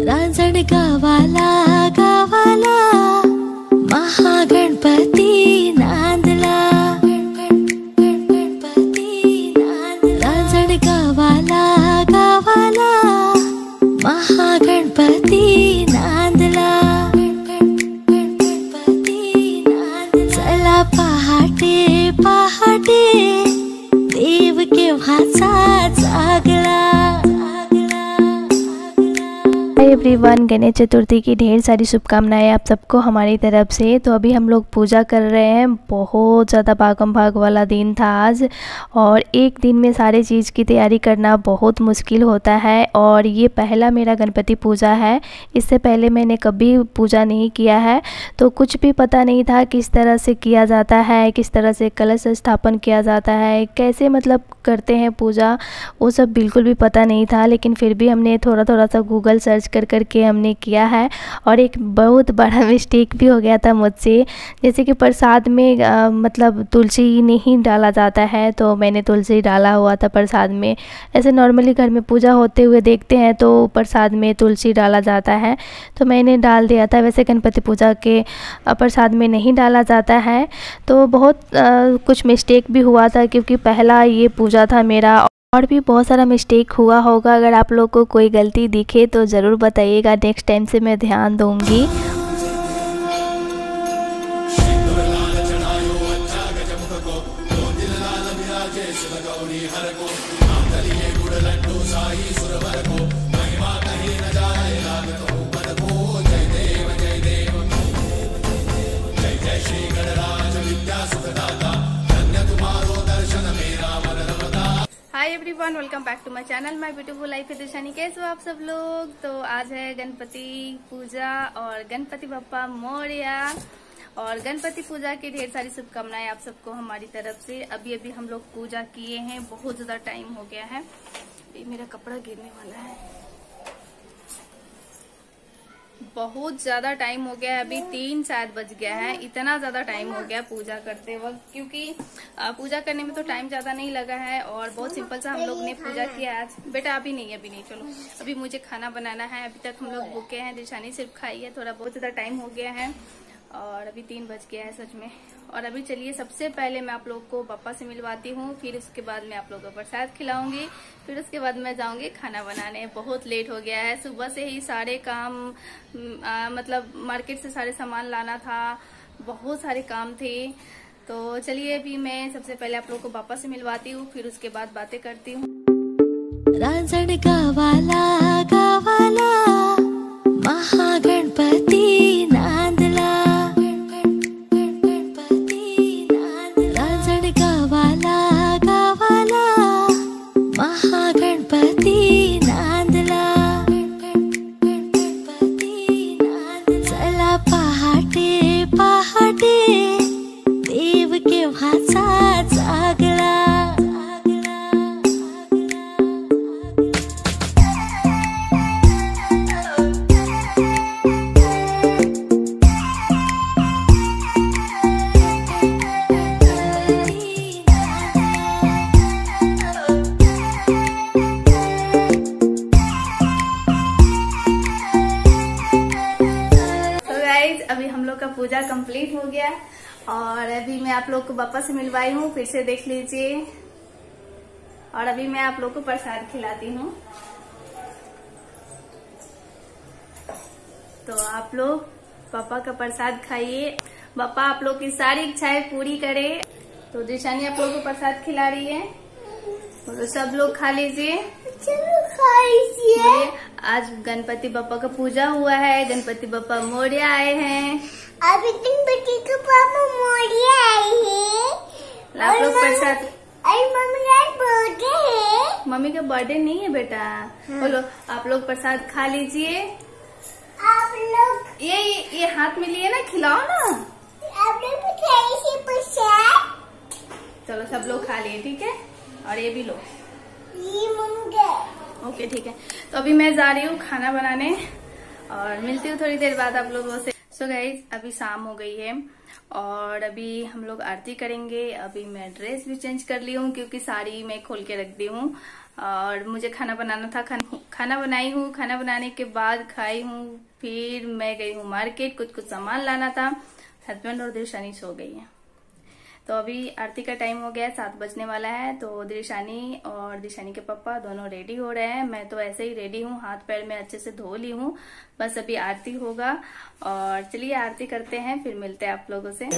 रांजण गावाला गावाला महागणपती नांदला। रांजण गावाला गावाला महागणपती नांदला। चला पहाटे पहाटे देव केव्हाचा जागला। एवरीवन, गणेश चतुर्थी की ढेर सारी शुभकामनाएं आप सबको हमारी तरफ से। तो अभी हम लोग पूजा कर रहे हैं। बहुत ज़्यादा भागम भाग वाला दिन था आज, और एक दिन में सारे चीज़ की तैयारी करना बहुत मुश्किल होता है। और ये पहला मेरा गणपति पूजा है। इससे पहले मैंने कभी पूजा नहीं किया है, तो कुछ भी पता नहीं था किस तरह से किया जाता है, किस तरह से कलश स्थापन किया जाता है, कैसे मतलब करते हैं पूजा, वो सब बिल्कुल भी पता नहीं था। लेकिन फिर भी हमने थोड़ा थोड़ा सा गूगल सर्च करके हमने किया है। और एक बहुत बड़ा मिस्टेक भी हो गया था मुझसे, जैसे कि प्रसाद में मतलब तुलसी नहीं डाला जाता है, तो मैंने तुलसी डाला हुआ था प्रसाद में। ऐसे नॉर्मली घर में पूजा होते हुए देखते हैं तो प्रसाद में तुलसी डाला जाता है, तो मैंने डाल दिया था। वैसे गणपति पूजा के प्रसाद में नहीं डाला जाता है। तो बहुत कुछ मिस्टेक भी हुआ था, क्योंकि पहला ये पूजा था मेरा। और भी बहुत सारा मिस्टेक हुआ होगा। अगर आप लोग को कोई गलती दिखे तो ज़रूर बताइएगा, नेक्स्ट टाइम से मैं ध्यान दूंगी। Hi everyone, welcome back to my channel my beautiful life with Dishani. कैसे हो आप सब लोग? तो आज है गणपति पूजा और गणपति बप्पा मोरया, और गणपति पूजा की ढेर सारी शुभकामनाएं आप सबको हमारी तरफ से। अभी अभी हम लोग पूजा किए हैं, बहुत ज्यादा टाइम हो गया है। ये मेरा कपड़ा गिरने वाला है। बहुत ज्यादा टाइम हो गया है, अभी 3 शायद बज गया है। इतना ज्यादा टाइम हो गया पूजा करते वक्त, क्योंकि पूजा करने में तो टाइम ज्यादा नहीं लगा है। और बहुत सिंपल सा हम लोग ने पूजा किया आज। बेटा अभी नहीं, चलो अभी मुझे खाना बनाना है। अभी तक हम लोग भूखे हैं, दिशानी सिर्फ खाई है। थोड़ा बहुत ज्यादा टाइम हो गया है और अभी 3 बज गया है सच में। और अभी चलिए सबसे पहले मैं आप लोग को पापा से मिलवाती हूँ, फिर उसके बाद मैं आप लोगों को प्रसाद खिलाऊंगी, फिर उसके बाद मैं जाऊंगी खाना बनाने। बहुत लेट हो गया है, सुबह से ही सारे काम मतलब मार्केट से सारे सामान लाना था, बहुत सारे काम थे। तो चलिए अभी मैं सबसे पहले आप लोग को पापा से मिलवाती हूँ, फिर उसके बाद बातें करती हूँ। रांजण गावाला गावाला महागणपती नांदला। रांजण गावाला गावाला महागणपती नांदला। चला पहाटे पहाटे देव केव्हाचा जागला। अभी हम लोग का पूजा कंप्लीट हो गया, और अभी मैं आप लोग को पापा से मिलवाई हूँ, फिर से देख लीजिए। और अभी मैं आप लोग को प्रसाद खिलाती हूँ, तो आप लोग पापा का प्रसाद खाइए। पापा आप लोग की सारी इच्छाएं पूरी करे। तो दिशानी आप लोग को प्रसाद खिला रही है, तो सब लोग खा लीजिए। आज गणपति बप्पा का पूजा हुआ है, गणपति बप्पा मोरया आए हैं। अभी गणपति का पापा मोरया आए हैं। आप लोग प्रसाद। मम्मी का बर्थडे है। मम्मी का बर्थडे नहीं है बेटा। बोलो आप लोग प्रसाद खा लीजिए। आप लोग ये हाथ में लिए ना, खिलाओ ना। आप लोग खाइए से प्रसाद। चलो सब लोग खा लिए, ठीक है। और ये भी लो। ये मंगे। ओके ठीक है। तो अभी मैं जा रही हूँ खाना बनाने, और मिलती हूँ थोड़ी देर बाद आप लोगों से। सो गाइज अभी शाम हो गई है, और अभी हम लोग आरती करेंगे। अभी मैं ड्रेस भी चेंज कर ली हूँ, क्योंकि साड़ी मैं खोल के रख दी हूँ। और मुझे खाना बनाना था। खाना बनाई हूँ, खाना बनाने के बाद खाई हूँ, फिर मैं गई हूँ मार्केट, कुछ सामान लाना था। हस्बैंड और दिलशानी सो गई है। तो अभी आरती का टाइम हो गया है, 7 बजने वाला है। तो दिलशानी और दिलशानी के पापा दोनों रेडी हो रहे हैं। मैं तो ऐसे ही रेडी हूँ, हाथ पैर में अच्छे से धो ली हूँ, बस अभी आरती होगा। और चलिए आरती करते हैं, फिर मिलते हैं आप लोगों से।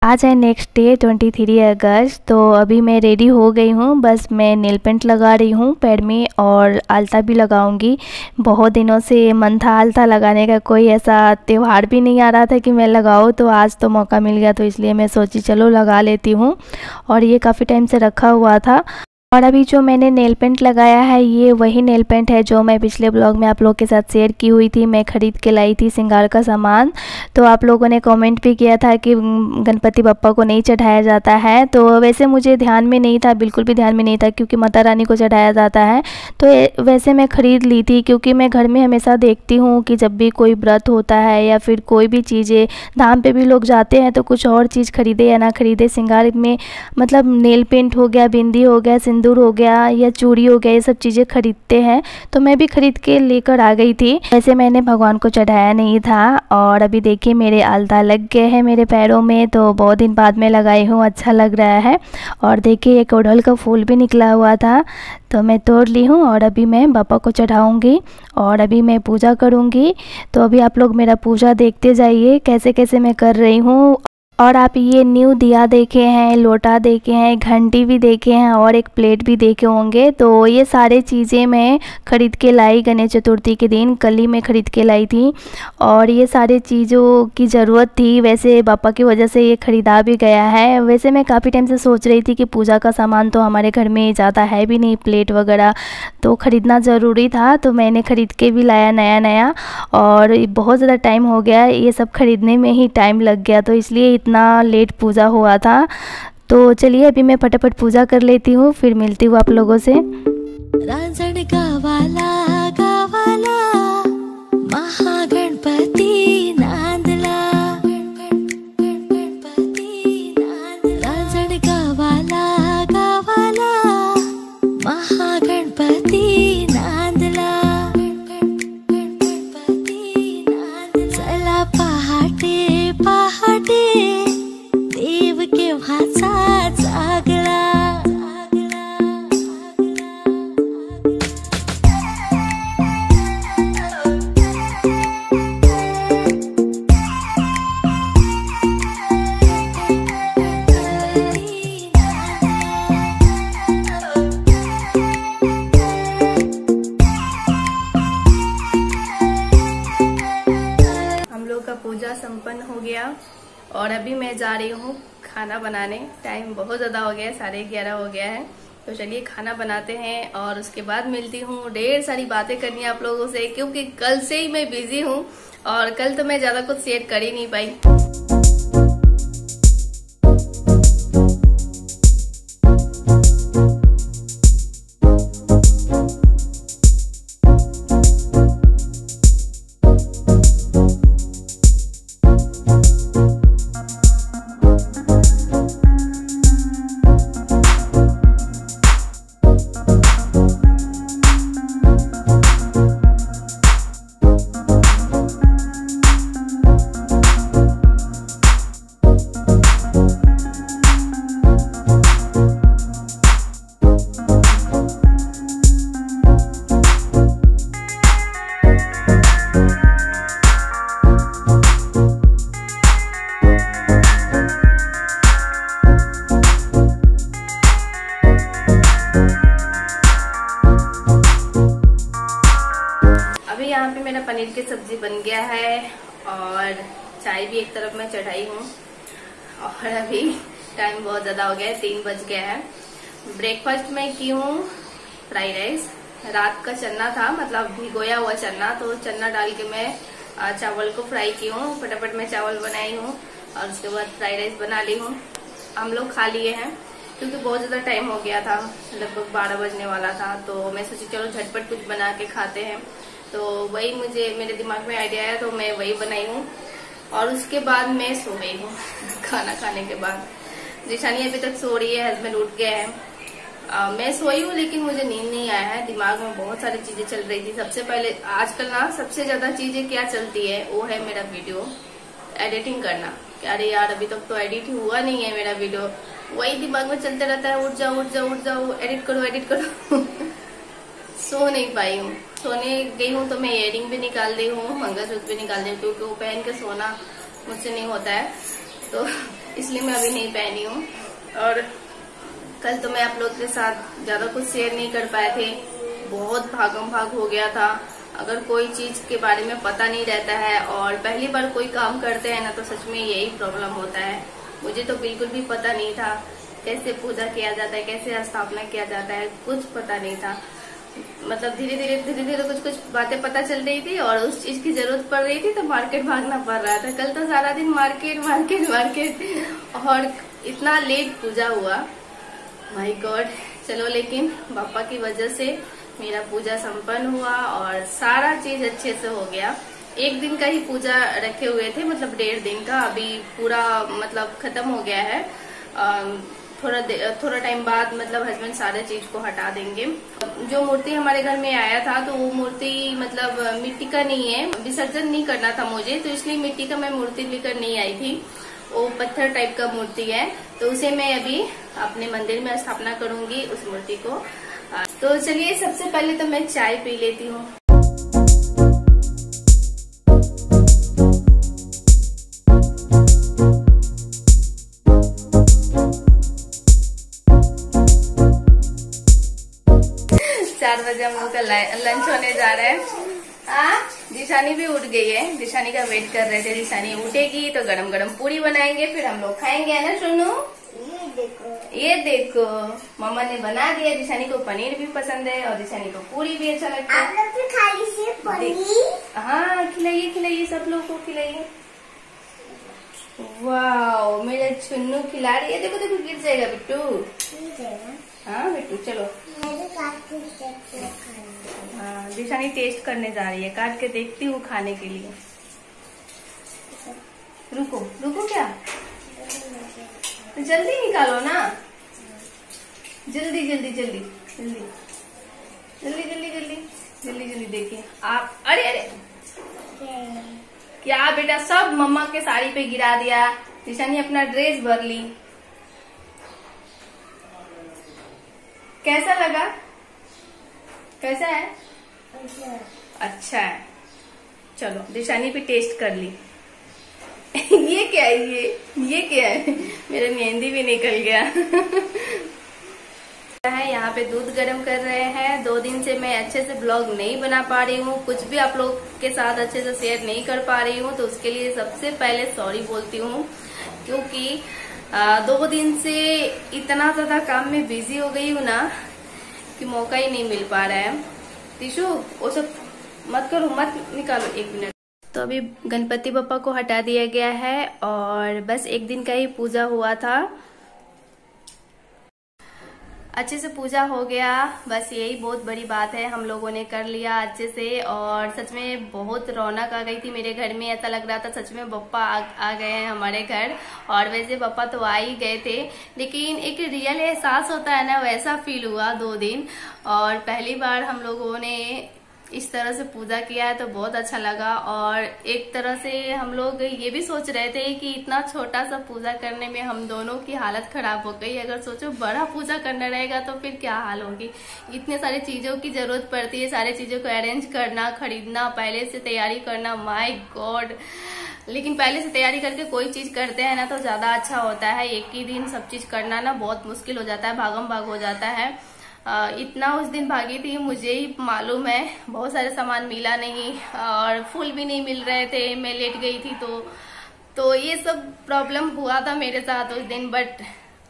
आज है नेक्स्ट डे 23 अगस्त। तो अभी मैं रेडी हो गई हूँ, बस मैं नेल पेंट लगा रही हूँ पैर में और आलता भी लगाऊंगी। बहुत दिनों से मन था आलता लगाने का, कोई ऐसा त्यौहार भी नहीं आ रहा था कि मैं लगाऊँ, तो आज तो मौका मिल गया, तो इसलिए मैं सोची चलो लगा लेती हूँ। और ये काफ़ी टाइम से रखा हुआ था। और अभी जो मैंने नेल पेंट लगाया है ये वही नेल पेंट है जो मैं पिछले ब्लॉग में आप लोग के साथ शेयर की हुई थी। मैं ख़रीद के लाई थी श्रृंगार का सामान। तो आप लोगों ने कमेंट भी किया था कि गणपति बप्पा को नहीं चढ़ाया जाता है, तो वैसे मुझे ध्यान में नहीं था, बिल्कुल भी ध्यान में नहीं था, क्योंकि माता रानी को चढ़ाया जाता है। तो वैसे मैं ख़रीद ली थी, क्योंकि मैं घर में हमेशा देखती हूँ कि जब भी कोई व्रत होता है या फिर कोई भी चीज़ें धाम पे भी लोग जाते हैं तो कुछ और चीज़ खरीदे या ना खरीदे, श्रृंगार में मतलब नेल पेंट हो गया, बिंदी हो गया, सिंदूर हो गया या चूड़ी हो गया, ये सब चीज़ें खरीदते हैं। तो मैं भी खरीद के लेकर आ गई थी। वैसे मैंने भगवान को चढ़ाया नहीं था। और अभी देखिए मेरे आलता लग गए हैं मेरे पैरों में, तो बहुत दिन बाद में लगाई हूँ, अच्छा लग रहा है। और देखिए एक ओढ़ल का फूल भी निकला हुआ था, तो मैं तोड़ ली हूँ और अभी मैं बापा को चढ़ाऊँगी और अभी मैं पूजा करूँगी। तो अभी आप लोग मेरा पूजा देखते जाइए कैसे कैसे मैं कर रही हूँ। और आप ये न्यू दिया देखे हैं, लोटा देखे हैं, घंटी भी देखे हैं और एक प्लेट भी देखे होंगे। तो ये सारे चीज़ें मैं ख़रीद के लाई गणेश चतुर्थी के दिन, कल ही मैं ख़रीद के लाई थी। और ये सारे चीज़ों की ज़रूरत थी, वैसे पापा की वजह से ये ख़रीदा भी गया है। वैसे मैं काफ़ी टाइम से सोच रही थी कि पूजा का सामान तो हमारे घर में ज़्यादा है भी नहीं, प्लेट वगैरह तो ख़रीदना ज़रूरी था, तो मैंने ख़रीद के भी लाया नया नया। और बहुत ज़्यादा टाइम हो गया, ये सब ख़रीदने में ही टाइम लग गया, तो इसलिए इतना लेट पूजा हुआ था। तो चलिए अभी मैं फटाफट पूजा कर लेती हूँ, फिर मिलती हूँ आप लोगों से। रांझण गावाला गावाला महागणपती नांदला, रांझण गावाला गावाला महागणपती नांदला, चला पहाटे पहाटे देव केव्हाचा जागला। पूजा संपन्न हो गया और अभी मैं जा रही हूँ खाना बनाने। टाइम बहुत ज़्यादा हो गया है, 11:30 हो गया है। तो चलिए खाना बनाते हैं और उसके बाद मिलती हूँ। ढेर सारी बातें करनी है आप लोगों से, क्योंकि कल से ही मैं बिजी हूँ और कल तो मैं ज़्यादा कुछ शेयर कर ही नहीं पाई। यहाँ पे मेरा पनीर की सब्जी बन गया है और चाय भी एक तरफ मैं चढ़ाई हूँ। और अभी टाइम बहुत ज्यादा हो गया है, 3 बज गया है। ब्रेकफास्ट में की हूँ फ्राइड राइस। रात का चना था, मतलब भिगोया हुआ चना, तो चना डाल के मैं चावल को फ्राई की हूँ। फटाफट मैं चावल बनाई हूँ और उसके बाद फ्राइड राइस बना ली हूँ। हम लोग खा लिए हैं क्योंकि बहुत ज्यादा टाइम हो गया था, लगभग 12 बजने वाला था। तो मैं सोची चलो झटपट कुछ बना के खाते हैं। तो वही मेरे दिमाग में आइडिया आया, तो मैं वही बनाई हूँ और उसके बाद मैं सो गई हूँ खाना खाने के बाद। जिशानी अभी तक सो रही है, हस्बैंड उठ गए हैं। मैं सोई हूँ लेकिन मुझे नींद नहीं आया है। दिमाग में बहुत सारी चीजें चल रही थी। सबसे पहले आजकल ना सबसे ज्यादा चीजें क्या चलती है वो है मेरा वीडियो एडिटिंग करना। अरे यार अभी तक तो एडिट हुआ नहीं है मेरा वीडियो, वही दिमाग में चलते रहता है, उठ जाओ उठ जाओ उठ जाओ, एडिट करो एडिट करो सो नहीं पाई हूँ। सोने गई हूँ तो मैं इयरिंग भी निकाल दी हूँ, मंगलसूत्र भी निकाल दी हूँ, क्योंकि वो पहन के सोना मुझसे नहीं होता है, तो इसलिए मैं अभी नहीं पहनी हूँ। और कल तो मैं आप लोग के साथ ज्यादा कुछ शेयर नहीं कर पाए थे, बहुत भागम भाग हो गया था। अगर कोई चीज के बारे में पता नहीं रहता है और पहली बार कोई काम करते हैं ना, तो सच में यही प्रॉब्लम होता है। मुझे तो बिल्कुल भी पता नहीं था कैसे पूजा किया जाता है, कैसे स्थापना किया जाता है, कुछ पता नहीं था। मतलब धीरे धीरे कुछ बातें पता चल रही थी और उस चीज की जरूरत पड़ रही थी, तो मार्केट भागना पड़ रहा था। कल तो सारा दिन मार्केट मार्केट मार्केट और इतना लेट पूजा हुआ, माय गॉड। चलो लेकिन पापा की वजह से मेरा पूजा संपन्न हुआ और सारा चीज अच्छे से हो गया। 1 दिन का ही पूजा रखे हुए थे, मतलब 1.5 दिन का, अभी पूरा मतलब खत्म हो गया है। थोड़ा टाइम बाद मतलब हस्बैंड सारे चीज को हटा देंगे। जो मूर्ति हमारे घर में आया था तो वो मूर्ति मतलब मिट्टी का नहीं है, विसर्जन नहीं करना था मुझे, तो इसलिए मिट्टी का मैं मूर्ति लेकर नहीं आई थी। वो पत्थर टाइप का मूर्ति है, तो उसे मैं अभी अपने मंदिर में स्थापना करूंगी उस मूर्ति को। तो चलिए सबसे पहले तो मैं चाय पी लेती हूँ। 4 बजे हम लोग का लंच होने जा रहा है। दिशानी भी उठ गई है, दिशानी का वेट कर रहे थे। दिशानी उठेगी तो गरम गरम पूरी बनाएंगे, फिर हम लोग खाएंगे, है ना सुनू? ये देखो मम्मा ने बना दिया। दिशानी को पनीर भी पसंद है और दिशानी को पूरी भी अच्छा लगता है। आप लोग भी खा लीजिए पनीर। हाँ खिलाइए खिलाइए, सब लोग को खिलाइए। वाह मेरा चुन्नू खिला रही है। देखो देखो गिर जाएगा बिट्टू। हाँ बिट्टू चलो। हाँ दिशानी टेस्ट करने जा रही है, काट के देखती हूँ खाने के लिए। रुको रुको क्या, तो जल्दी निकालो ना, जल्दी जल्दी जल्दी जल्दी जल्दी जल्दी जल्दी जल्दी जल्दी। देखिए आप, अरे अरे क्या बेटा, सब मम्मा के साड़ी पे गिरा दिया। दिशानी अपना ड्रेस भर ली। कैसा लगा, कैसा है? अच्छा है। चलो दिशानी भी टेस्ट कर ली। ये क्या है, ये क्या है? मेरा मेहंदी भी निकल गया है। यहाँ पे दूध गर्म कर रहे हैं। 2 दिन से मैं अच्छे से ब्लॉग नहीं बना पा रही हूँ, कुछ भी आप लोग के साथ अच्छे से शेयर नहीं कर पा रही हूँ, तो उसके लिए सबसे पहले सॉरी बोलती हूँ। क्योंकि 2 दिन से इतना ज्यादा काम में बिजी हो गई हूँ ना कि मौका ही नहीं मिल पा रहा है। टिशू वो सब मत करो, मत निकालो, 1 मिनट। तो अभी गणपति बप्पा को हटा दिया गया है और बस 1 दिन का ही पूजा हुआ था। अच्छे से पूजा हो गया, बस यही बहुत बड़ी बात है। हम लोगों ने कर लिया अच्छे से और सच में बहुत रौनक आ गई थी मेरे घर में। ऐसा लग रहा था सच में बप्पा आ गए हैं हमारे घर। और वैसे बप्पा तो आ ही गए थे, लेकिन एक रियल एहसास होता है ना, वैसा फील हुआ 2 दिन। और पहली बार हम लोगों ने इस तरह से पूजा किया है तो बहुत अच्छा लगा। और एक तरह से हम लोग ये भी सोच रहे थे कि इतना छोटा सा पूजा करने में हम दोनों की हालत खराब हो गई। अगर सोचो बड़ा पूजा करना रहेगा तो फिर क्या हाल होगी। इतने सारे चीजों की जरूरत पड़ती है, सारे चीजों को अरेंज करना, खरीदना, पहले से तैयारी करना, माय गॉड। लेकिन पहले से तैयारी करके कोई चीज करते हैं ना तो ज्यादा अच्छा होता है। एक ही दिन सब चीज करना ना बहुत मुश्किल हो जाता है, भागम भाग हो जाता है। इतना उस दिन भागी थी मुझे ही मालूम है, बहुत सारे सामान मिला नहीं और फूल भी नहीं मिल रहे थे, मैं लेट गई थी तो ये सब प्रॉब्लम हुआ था मेरे साथ उस दिन। बट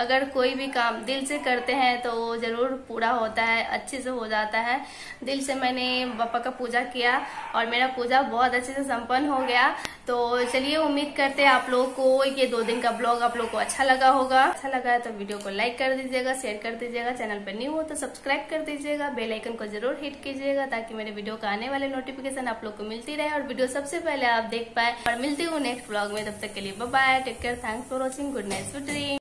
अगर कोई भी काम दिल से करते हैं तो जरूर पूरा होता है, अच्छे से हो जाता है। दिल से मैंने पापा का पूजा किया और मेरा पूजा बहुत अच्छे से संपन्न हो गया। तो चलिए, उम्मीद करते हैं आप लोगों को ये 2 दिन का ब्लॉग आप लोगों को अच्छा लगा होगा। अच्छा लगा है तो वीडियो को लाइक कर दीजिएगा, शेयर कर दीजिएगा, चैनल पर न्यू हो तो सब्सक्राइब कर दीजिएगा, बेल आइकन को जरूर हिट कीजिएगा ताकि मेरे वीडियो का आने वाले नोटिफिकेशन आप लोग को मिलती रहे और वीडियो सबसे पहले आप देख पाए। और मिलती हूँ नेक्स्ट ब्लॉग में, तब तक के लिए bye bye, take care, thanks for watching, good night, sweet dream.